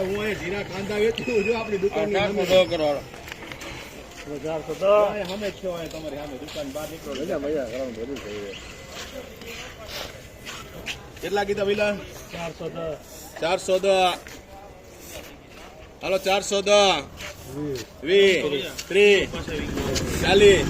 હું અહીં જીરા કાંદા વેચું જો આપણી દુકાન કરો સામે જ છો તમારી સામે દુકાન બહાર નીકળો કેટલા કીધા પેલા 410 હાલો 410 20 30 40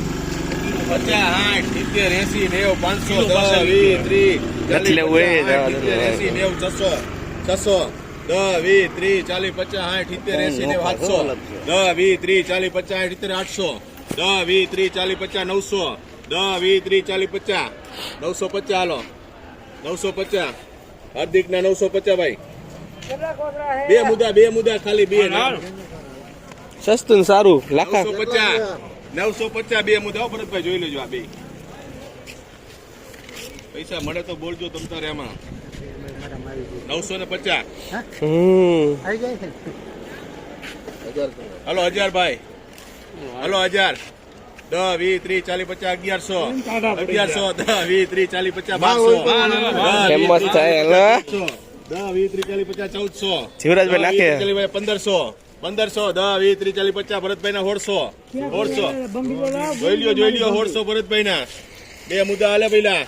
50 60 હાર્દિક ના 950 ભાઈ બે મુદ્દા ખાલી બે સસ્તું ને સારું લાખા 950 બે મુદ્દા ભરતભાઈ જોઈ લેજો આ બે પૈસા મળે તો બોલજો તમ તારે એમાં 950 હાલો 1000 ભાઈ હાલો 1000 10 20 30 40 50 1100 10 20 30 40 50 1200 ફેમસ થાય હેલો 10 20 30 40 50 1400 જીવરાજભાઈ નાખે 1500 10 20 30 40 50 ભરતભાઈ ના 1600 જોઈ લ્યો 1600 ભરતભાઈ ના બે મુદ્દા હાલે પેલા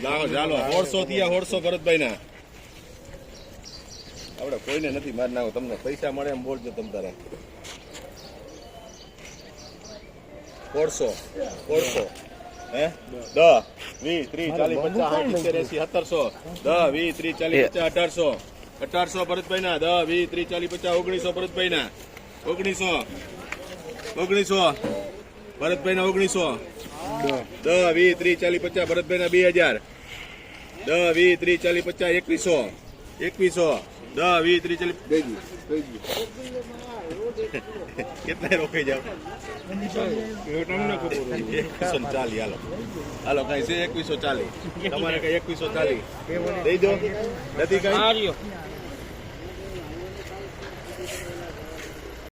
લાવો ચાલો 1600 થયા 1600 ભરતભાઈ ના આપણે કોઈને નથી માર નાખો તમને પૈસા મળે એમ બોલજો તમ તારે 400 હે 10 20 30 40 50 60 70 100 10 20 30 40 50 1800 ભરતભાઈ ના 10 20 30 40 50 1900 ભરતભાઈ ના 1900 ભરતભાઈ ના 1900 10 20 30 40 50 ભરતભાઈ ના 2000 10 20 30 40 50 2100 10 20 30 40 કેટલા રોકાઈ જાવ 2140 હાલો કઈ છે 2140 તમારે કઈ 2140 દઈ દો નથી કઈ